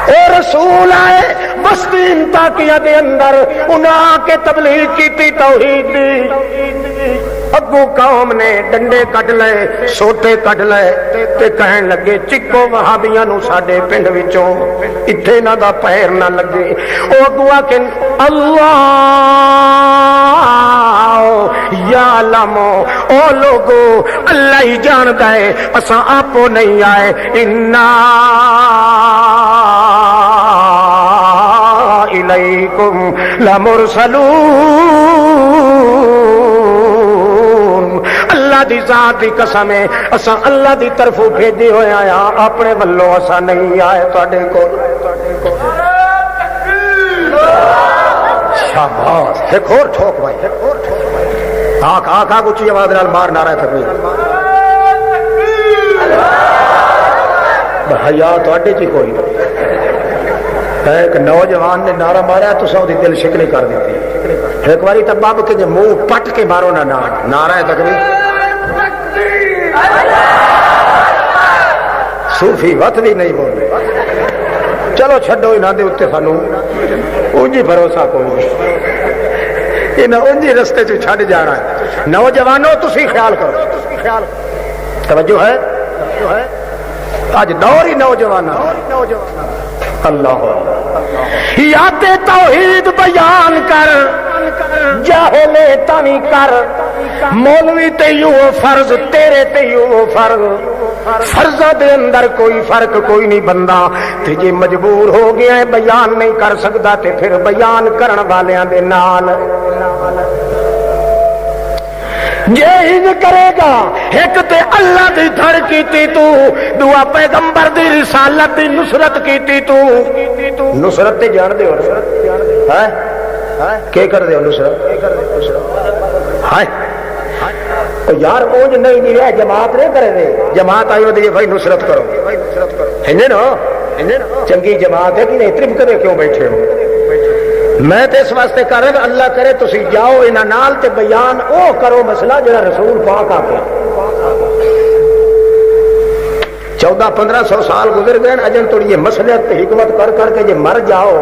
او رسول آئے بستی انطاکیہ دے اندر انہاں کے تبلیغ کی توحید دی، اگو قوم نے ڈنڈے کٹ لے سوٹے کٹ لے تے کہن لگے چکو وہابیاں نو ساڈے پنڈ وچوں ایتھے نہ دا پیر نہ لگے۔ او اگو آکھن اللہ یا علمو، او لوگو اللہ ہی جاندا ہے اساں آپو نہیں آئے، انا الیکم لمرسلون، اللہ دی ذات دی قسم ہے اساں اللہ دی طرفوں بھیجے ہوئے آیا، اپنے ولوں اساں نہیں آئے تواڈے کول۔ شاباش، ایک اور ٹھوک بھائی، آنکھ آنکھ آنکھ اچھی آواز نال مار نعرہ تکبیر۔ حیا تواڈے چ کوئی ایک نوجوان نے نعرہ مارا تو سو دی دل شکنی کر دیتی، ایک باری تب باب کے منہ پٹ کے مارو نہ نعرہ تکبیر۔ صوفی وقت بھی نہیں بول رہے، چلو چھڈو انہاں دے اوتے سانو اونجی بھروسہ کوئی نہیں، انہاں اونجی رستے چ چھڈ جانا ہے۔ نوجوانوں تسی خیال کرو، توجہ ہے اج دور ہی نوجوان اللہ یاد توحید بیان کر، جاہل تانی کر، مولوی تے یوں فرض تیرے تے یوں فرض، فرضاں دے اندر کوئی فرق کوئی نہیں بندہ، تے جے مجبور ہو گیا ہے بیان نہیں کر سکتا تے پھر بیان کرن والیاں دے نال جے ہی کرے گا۔ ایک تے اللہ دی دھڑ کیتی تو، دعا پیغمبر دی رسالت دی نصرت کیتی تو، نصرت تے جان دے ہو ہے کہ کر دے ہو نصرت ہائے یار اونج نہیں نہیں ہے، جماعت نہیں کرے دے، جماعت آئی ہوتی ہے بھائی نصرت کرو ہے نا، چنگی جماعت ہے کہ نہیں، ترب کرے کیوں بیٹھے ہو؟ میں تو اس واسطے کر رہا اللہ کرے تسی جاؤ انہاں نال تے بیان او کرو مسئلہ جڑا رسول پاک آ کے 1400-1500 سال گزر گئے اجن توڑی یہ مسئلہ تے حکمت کر کر کے جے مر جاؤ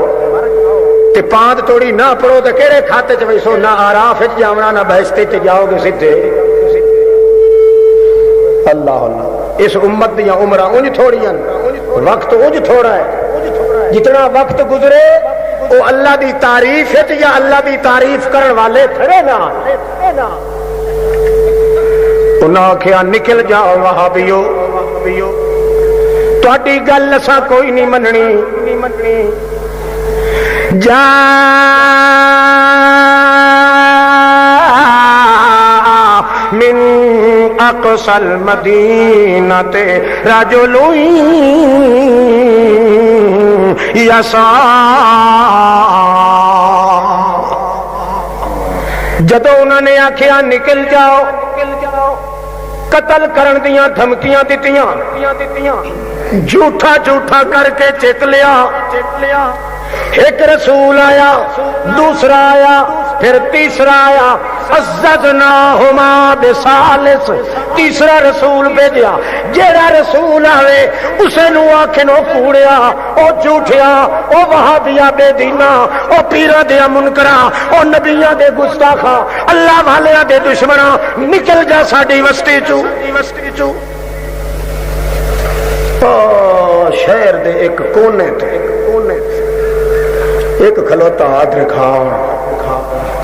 تے پاند توڑی نہ پڑھو تے کیڑے کھاتے چ ویسو نہ آراف وچ جاونا نہ بہشتے تے جاؤ گے سیدھے۔ اللہ اللہ اس امت دیاں عمراں اونج تھوڑیاں، وقت اونج تھوڑا ہے، جتنا وقت گزرے او اللہ دی تعریف ہے یا اللہ دی تعریف کرن والے کھڑے نا، انہاں کیا نکل جاؤ وہابیو، تہاڈی گل اساں کوئی نہیں مننی، جا من اقصى المدینۃ رجل یسعی، جدو انہوں نے آکھیا نکل جاؤ، قتل کرن دیاں دھمکیاں دتیاں، جھوٹا جھوٹا کر کے چک لیا، ایک رسول آیا، دوسرا آیا، پھر تیسرا آیا، عززناہما بثالث، تیسرا رسول بھیجیا، جیڑا رسول آوے اسے نو آکھن او کوڑیا، او جھوٹیا، او وہابیا بے دینا، او پیرا دیا منکرا، او نبیاں دے گستاخا، اللہ والیاں دے دشمنا، نکل جا ساڈی وسطی چو۔ شہر دے ایک کونے تے ایک کھلوتا ہاتھ رکھاؤ،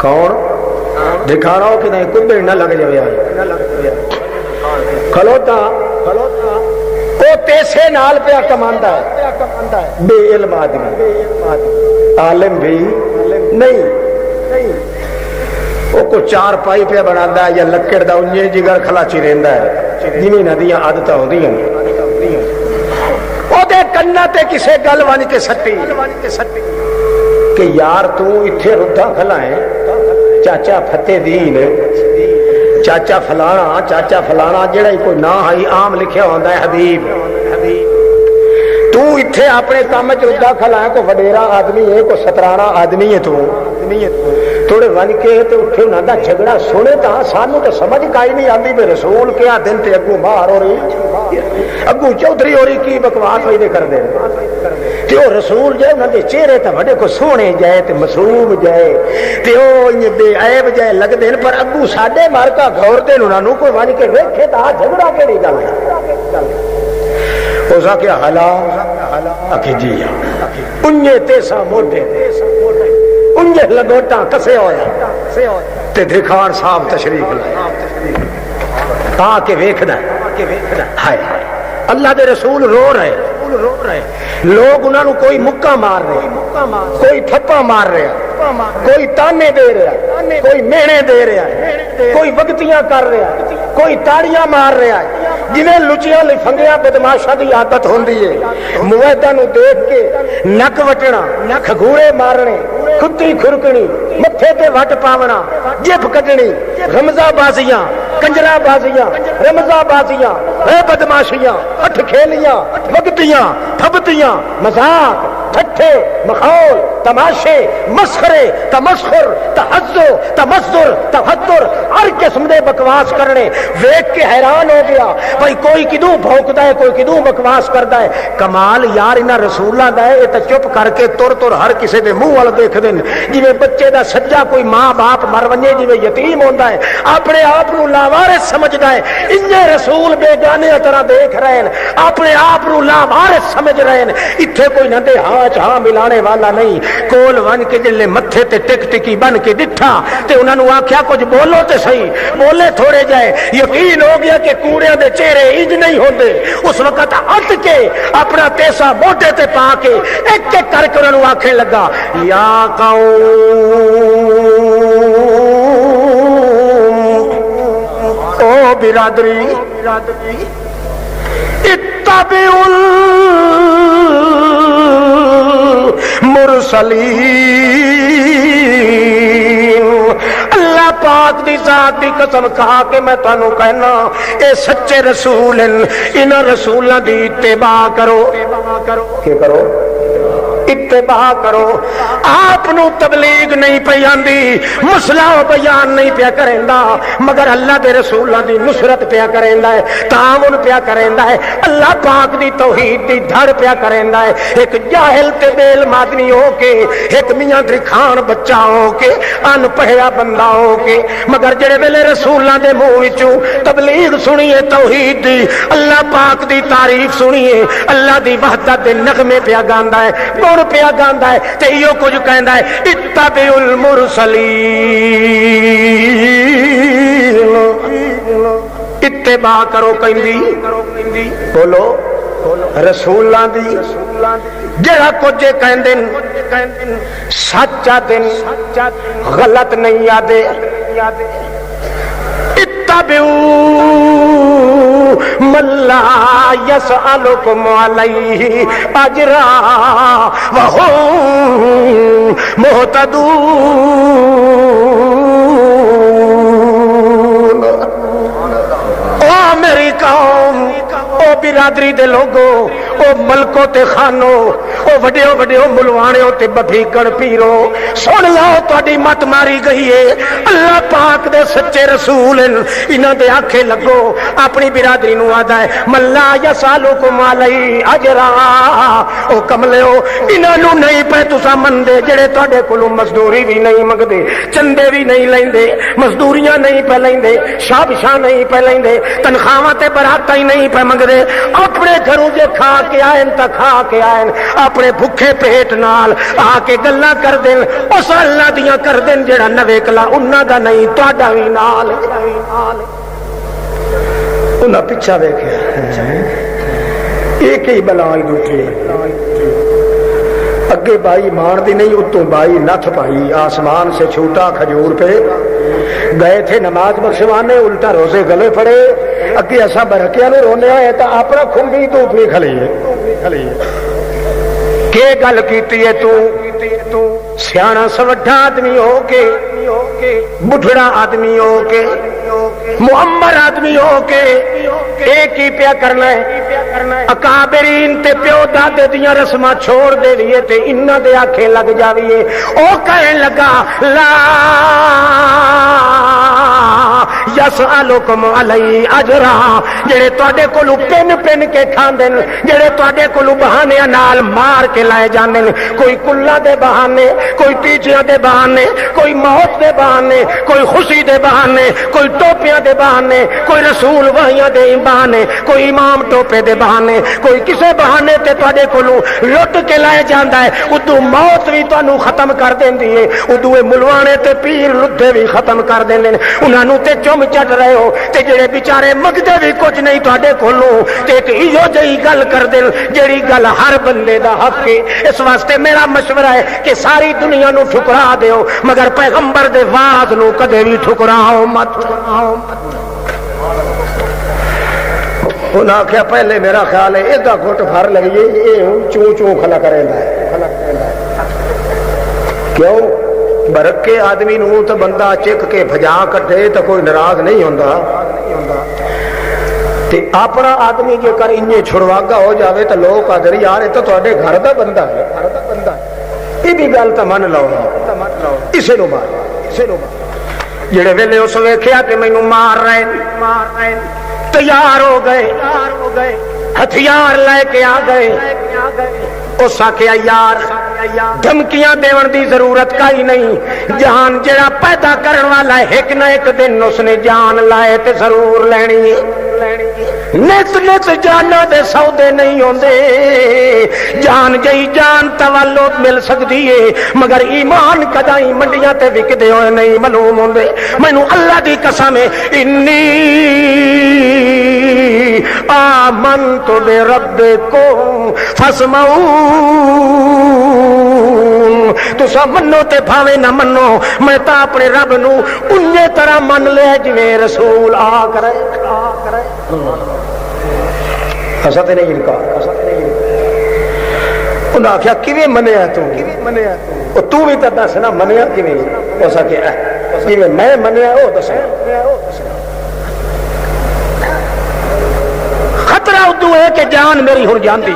کون دکھا رہا ہو کہ نہیں کچھ نہ لگ جائے، کھلوتا وہ پیسے نال پیا کماندا ہے، بے علم آدمی، عالم بھی نہیں، وہ کو چار پائی پہ بناتا ہے یا لکڑ دا انجے جگر کھلاچی رہندا ہے، جنہیں ندیاں عادتاں ہوندیاں او دے کنا تے کسے گل ون کے سٹی کہ یار تو اتھے ردا کھلائیں، چاچا فتح دین، چاچا فلانا جڑا کوئی نہ ہی عام لکھیا ہوندا ہے حبیب، تو اتھے اپنے کام چ ردا کھلائیں، کو وڈیرا آدمی ہے، کو سترانہ آدمی ہے، تو تھوڑے ون کے تے اٹھے انہاں دا جھگڑا سنے تا سانو تے سمجھ کائی نہیں آندی، بے رسول کیا دن تے اگوں باہر ہو رہی اگو چودھری ہوری کی بکواس ہوئی دے کر دے تے او رسول جائے انہاں دے چہرے تے بڑے کو سونے جائے تے معصوم جائے تے او بے عیب جائے لگ دین، پر اگو ساڈے مارکا غور دے انہاں نو کوئی وان کے ویکھے تا جھگڑا کے نہیں گل او سا کیا حالا اکی جی انجے تیسا موڈے انجے لگوٹاں کسے ہویا تے دکھان صاحب تشریف لائے آ کے ویکھدا ہائے اللہ دے رسول رو رہے، لوگ انہاں نو کوئی مکہ مار رہے، کوئی تھپا مار رہا، کوئی تانے دے رہا، کوئی مینے دے رہا، کوئی وگتیاں کر رہا، کوئی تاڑیاں مار رہا ہے، جنہیں لچیاں لفنگیاں بدماشاں دی عادت ہوندی ہے مویدہ نو دیکھ کے نک وٹنا، کھگورے مارنے، کتی کھرکنی، متھے تے وٹ پاونا، جب کٹنی، رمضہ بازیاں، کنجرا بازیاں، رمضہ بازیاں، بدماشیاں، اٹھ کھیلیاں، وگتیاں، پھبتیاں، مذاق، ٹھٹھے، مخول، تماشے، مسخرے، تمسخر، تحزو، تمزر، تحدر، ہر قسم دے بکواس کرنے ویکھ کے حیران ہو گیا بھائی کوئی کدوں بھونکدا ہے، کوئی کدوں بکواس کردا ہے۔ کمال یار انہاں رسولاں دا ہے، اے تے چپ کر کے تر ہر کسے دے منہ ول دیکھ دین، جویں بچے دا سجا کوئی ماں باپ مر ونجے جویں یتیم ہوندا ہے، اپنے آپ نو لاوارث سمجھدا ہے، انجے رسول بیگانے طرح دیکھ رہے ہیں، اپنے آپ نو لاوارث سمجھ رہے ہیں۔ ایتھے کوئی نہ دے ہاں چاں ملانے والا نہیں، کول ون کے جلے متھے تے ٹک ٹکی بن کے ڈٹھا تے انہاں نو آکھیا کچھ بولو تے صحیح، بولے تھوڑے جائے، یقین ہو گیا کہ کوڑیاں دے چہرے انج نہیں ہوندے۔ اس وقت ہٹ کے اپنا تیسا موٹے تے پا کے ایک ایک کر کے انہاں نو آکھنے لگا یا قوم او برادری اتبعوا المرسلین۔ اللہ پاک دی ذات دی قسم کھا کے میں تانوں کہنا اے سچے رسول ہیں، انہاں رسولاں دی اتباع کرو۔ کی کرو؟ اتباع کرو۔ آپ نو تبلیغ نہیں پئی آندی، مسئلہ و بیان نہیں پیا کریندا، مگر اللہ دے رسولاں دی نصرت پیا کریندا ہے، تعاون پیا کریندا ہے، اللہ پاک دی توحید دی دھڑ پیا کریندا ہے۔ ایک جاہل تے بے علم آدمی ہو کے، ایک میاں درخان بچہ ہو کے، ان پڑھیا بندہ ہو کے، مگر جڑے ویلے رسولاں دے منہ وچوں تبلیغ سنیے توحید دی، اللہ پاک دی تعریف سنیے، اللہ دی وحدت دے نغمے پیا گاندا ہے، گن پیا گاندا ہے، تے ایو کچھ کہندا ہے اتبعوا المرسلین، اتباع کرو کہندی، بولو رسولاں دی جڑا کچھ کہندے سچا دن غلط نہیں آدے۔ اتبعوا من لا يسألكم عليه اجرا وهم مهتدون۔ او میری قوم، او برادری دے لوگو، او ملکو تے خانو، او وڈیو وڈیو ملوانیو تے ببھیکڑ پیرو، سن لو تہاڈی مت ماری گئی ہے، اللہ پاک دے سچے رسول ہیں، انہاں دے آکھے لگو۔ اپنی برادری نو آدا ہے ملا یسالکم علی اجرا، او کملیو انہاں نو نہیں پے تساں مندے جڑے تہاڈے کولوں مزدوری بھی نہیں منگدے، چندے بھی نہیں لیندے، مزدوریاں نہیں پے لیندے، شابشاں نہیں پے لیندے، تنخواہاں تے براتاں ہی نہیں پے منگدے، اپنے گھروں جے کھا کے آئن تا کھا کے آئن، اپنے بھکھے پیٹ نال آ کے گلاں کر دین، اس اللہ دیاں کر دین جڑا نوے کلا انہاں دا نہیں تہاڈا وی نال۔ انہاں پیچھا ویکھیا ایک ہی بلائی ڈٹھی، اگے بائی مان دی نہیں، اتوں بائی نتھ پائی، آسمان سے چھوٹا کھجور پہ گئے تھے نماز بخشوانے، الٹا روزے گلے پڑے، اگے ایسا برکیاں نے رونے آئے تا اپنا کھنگی تو اپنی کھلی ہے۔ کہ گل کیتی ہے تو سیانا سوڈا آدمی ہو کے، بڑھڑا آدمی ہو کے، معمر آدمی ہو کے ایک ہی پیا کرنا ہے، اکابرین تے پیو دادے دیاں رسماں چھوڑ دے لیے تے انہاں دے آکھے لگ جاویے۔ او کہنے لگا لا یسألکم علی اجرا، جڑے تواڈے کولوں پن پن کے کھاندے نے، جڑے تواڈے کولوں بہانیاں نال مار کے لائے جاندے نے، کوئی کلا دے بہانے، کوئی ٹیچیاں دے بہانے، کوئی موت دے بہانے، کوئی خوشی دے بہانے، کوئی ٹوپیاں دے بہانے، کوئی رسول وحیاں دے بہانے، کوئی امام ٹوپے دے بہانے، کوئی کسے بہانے تے تواڈے کولوں لٹ کے لائے جاندا ہے، ادو موت بھی تانوں ختم کر دیندی ہے، ادو ملوانے تے پیر لدھے بھی ختم کر دیندے نے، انہاں نوں تے چم چٹ رہے ہو، تے جڑے بیچارے مگدے بھی کچھ نہیں تواڈے کولوں، تے ایک ایہو جہی گل کر دین جڑی گل ہر بندے دا حق ہے۔ اس واسطے میرا مشورہ ہے کہ ساری دنیا نو ٹھکرا دیو، مگر پیغمبر دے واز نو کدے بھی ٹھکراؤ مت۔ انہاں آخیا پہلے میرا خیال ہے ایدہ گھٹ بھر لگیے، یہ چوں چوں کھلا کریں ہے، کیوں برکے آدمی نو تو بندہ چک کے بھجا کٹے تو کوئی ناراض نہیں ہوندا، تے اپنا آدمی جے کر انجے چھڑواگا ہو جاوے تو لوگ آدھر یار یہ تو تواڈے گھر دا بندہ ہے، یہ بھی گل تو من لو، اسے نو مار جڑے ویلے اس ویکھیا کہ مینوں مار رہے تیار ہو گئے، ہتھیار لے کے آ گئے، اس آخیا یار دھمکیاں دیون دی ضرورت کا ہی نہیں، جان جڑا پیدا کرن والا ہے ایک نہ ایک دن اس نے جان لائے تے ضرور لینی ہے، نت نت جانا دے سودے نہیں ہوندے، جان جئی جان تولد مل سکتی ہے مگر ایمان کدائی منڈیاں تے وکدے ہوئے نہیں معلوم ہوندے۔ مینوں اللہ دی قسم ہے انی آمنت بربکم فاسمعون، تسا منو تے بھاوے نہ منو، میں تا اپنے رب نو انجے طرح من لیا جویں رسول آ کرے۔ حسد نہیں انکار، انہاں آخیا کیویں منیا تو بھی تو دس نا منیا کیویں؟ اس آخیا جویں میں منیا وہ دس۔ خطرہ ادو ہے کہ جان میری ہن جاندی،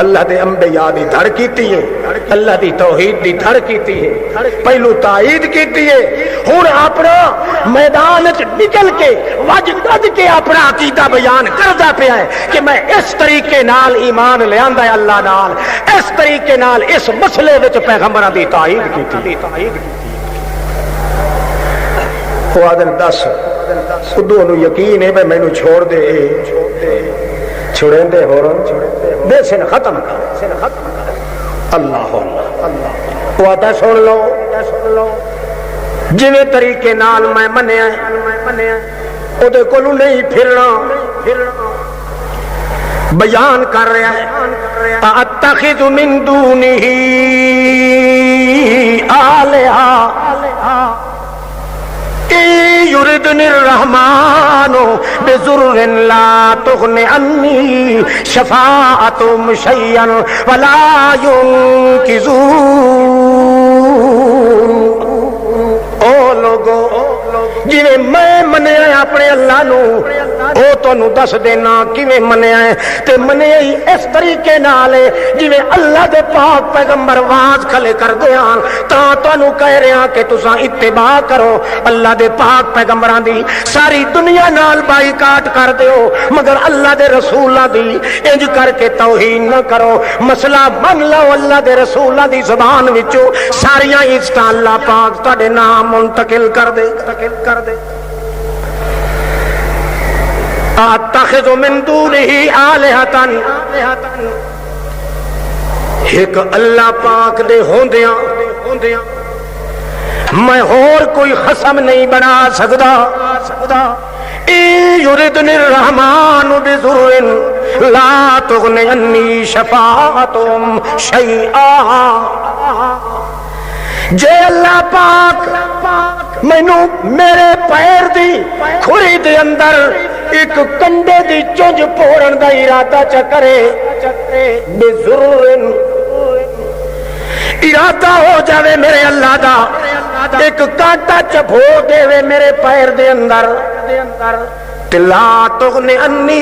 اللہ دے انبیاء دی دھڑ کیتی ہے، اللہ دی توحید دی دھڑ کیتی ہے، پہلو تائید کیتی ہے، ہن اپنا میدان وچ نکل کے وج گج کے اپنا عقیدہ بیان کردا پیا ہے کہ میں اس طریقے نال ایمان لے آندا ہے اللہ نال، اس طریقے نال اس مسئلے وچ پیغمبراں دی تائید کیتی۔ وہ آدم دس ادو نو یقین ہے بھائی مینوں چھوڑ دے، چھڑیں دے ہو دے سن ختم کر اللہ وہ آتا سن لو جویں طریقے نال میں منیا او دے کولوں نہیں پھرنا، بیان کر رہا ہے اتخذ من دونہ آلہہ یردنی الرحمن بضر لا تغن عنی شفاعتهم شیئا ولا ینقذون۔ او لوگو جویں میں منیا اپنے اللہ نو او تانوں دس دینا کیویں منیا ہے، تے منیا ہی اس طریقے نال ہے جویں اللہ دے پاک پیغمبر واز کھلے کر دیاں، تاں تانوں کہہ رہا کہ تساں اتباع کرو اللہ دے پاک پیغمبراں دی، ساری دنیا نال بائیکاٹ کر دیو مگر اللہ دے رسولاں دی انج کر کے توہین نہ کرو، مسئلہ من لو اللہ دے رسولاں دی زبان وچوں ساریاں عزتاں اللہ پاک تہاڈے نام منتقل کر دے۔ اتخذ من دونہ آلہۃ، ایک اللہ پاک دے ہوندیاں میں اور کوئی قسم نہیں بنا سکتا۔ یردنی الرحمن بضر لا تغن عنی شفاعتهم شیئا، جے اللہ پاک مینوں میرے پیر دی کھری دے اندر ایک کنڈے دی چونج پھوڑن دا ارادہ چا کرے، بضر ارادہ ہو جاوے میرے اللہ دا، ایک کانٹا چبھو دے میرے پیر دے اندر، لا تغن انی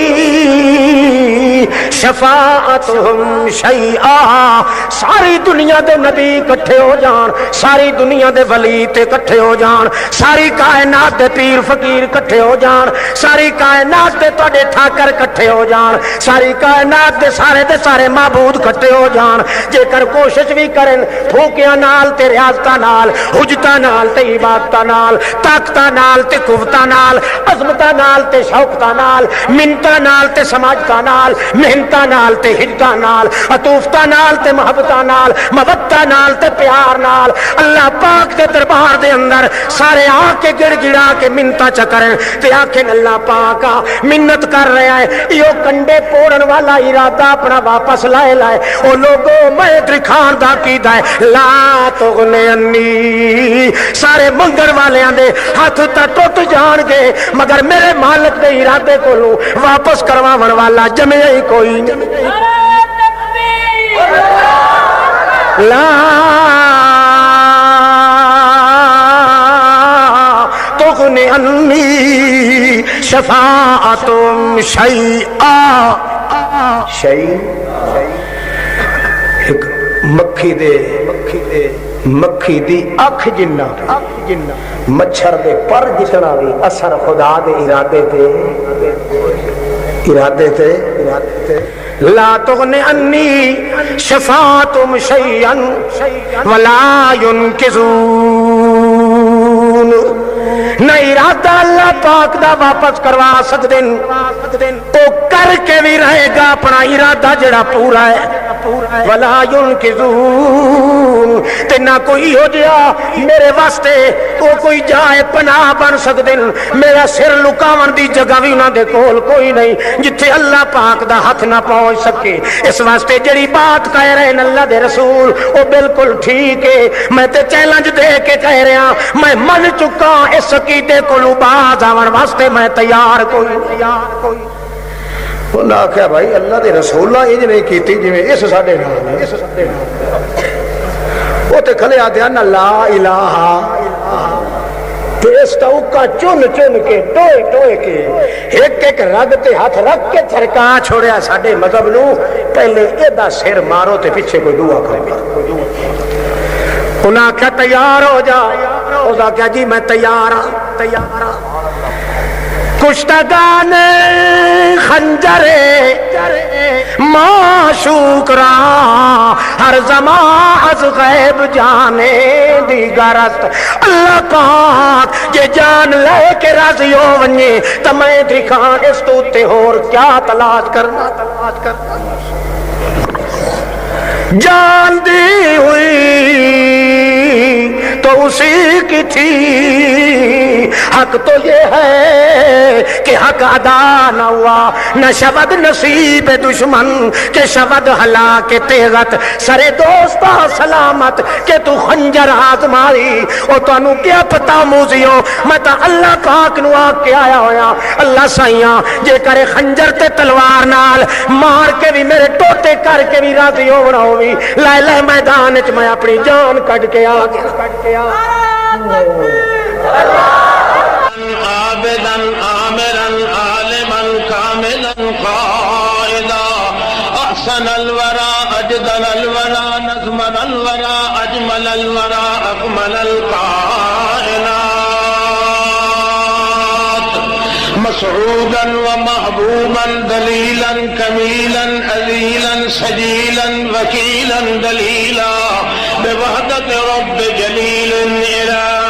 شفاعتہم شیئا. ساری دنیا دے نبی کٹھے ہو جان، ساری دنیا دے ولی تے کٹھے ہو جان، ساری کائنات دے پیر فقیر کٹھے ہو جان، ساری کائنات دے تواڈے ٹھاکر کٹھے ہو جان، ساری کائنات دے سارے معبود کٹھے ہو جان، جے کر کوشش بھی کرن پھوکیاں نال تے ریاضتاں نال، حجتاں نال تے عبادتاں نال، طاقتاں نال تے قوتاں نال، عظمتاں نال تے شوقتاں نال، منتاں نال تے سماجتاں نال، محنتاں نال تے ہجتاں نال، عطوفتاں نال تے محبتاں نال، مودتاں نال تے پیار نال اللہ پاک دے دربار دے اندر سارے آ کے گڑ گڑا کے منتاں چ کرن تے آکھن اللہ پاک منت کر رہا ہے یہ کنڈے پوڑن والا ارادہ اپنا واپس لائے او لوگو میں دکھان دا کیدا ہے لا تغن انی. سارے منگن والیاں دے ہاتھ تا ٹوٹ جان گے مگر میرے مالک دے ارادے کو واپس کرواون والا جمیا ہی کوئی نہیں. لا تغن انی شفاعتہم شیئا. ایک مکھی دی اکھ جنہ مچھر دے پر جتنا بھی اثر خدا دے ارادے تے. لا تغن انی شفاعتہم شیئا ولا ینقذون. نہ ارادہ اللہ پاک دا واپس کروا سکتے او کر کے بھی رہے گا اپنا ارادہ جڑا پورا ہے. ولا ینقذون تے نہ کوئی ہو جیا میرے واسطے او کوئی جائے پناہ بن سکتے. میرا سر لکاون دی جگہ بھی انہاں دے کول کوئی نہیں جتھے اللہ پاک دا ہاتھ نہ پہنچ سکے. اس واسطے جڑی بات کہہ رہے ہیں اللہ دے رسول او بالکل ٹھیک ہے. میں تے چیلنج دے کے کہہ رہا میں من چکا اس عقیدے کو باز آون واسطے میں تیار کوئی. انہاں آخیا بھائی اللہ دے رسولہ انج نہیں کیتی جویں اس ساڈے نال. وہ تے کھلے آدھے نا لا الہ تے اس توکا چن کے ٹوئے کے ایک رگ تے ہاتھ رکھ کے تھرکا چھوڑیا ساڈے مذہب نو. پہلے ایدا سر مارو تے پیچھے کوئی دعا کرو. انہاں آخیا تیار ہو جا. اس آخیا جی میں تیار ہاں. کشتگان خنجر معشوق را ہر زمان از غیب جانے دیگر است. اللہ پاک یہ جان لے کے راضی ہو ونجے تو میں دکھان اس تو تے اور کیا تلاش کرنا. جان دی ہوئی تو اسی کی تھی. حق تو یہ ہے کہ حق ادا نہ ہوا نہ شود نصیب دشمن کہ شود ہلاک تیغت سرے دوستا سلامت کہ تو خنجر آزمائی. او تو انو کیا پتا موزیو میں تا اللہ پاک نو آگ کے آیا ہویا. اللہ سائیاں جے کرے خنجر تے تلوار نال مار کے بھی میرے ٹوٹے کر کے بھی راضی ہو بنا ہوئی. لے لے میدان چ میں اپنی جان کٹ کے آ گیا. عابدا عامرا عالما كاملا قائدا احسن الورى اجدل الورى نظما الورى اجمل الورى اكمل القائنات مسعودا ومحبوبا دليلا كميلا أذيلا سجيلا وكيلا دليلا بوحدة رب جليل إله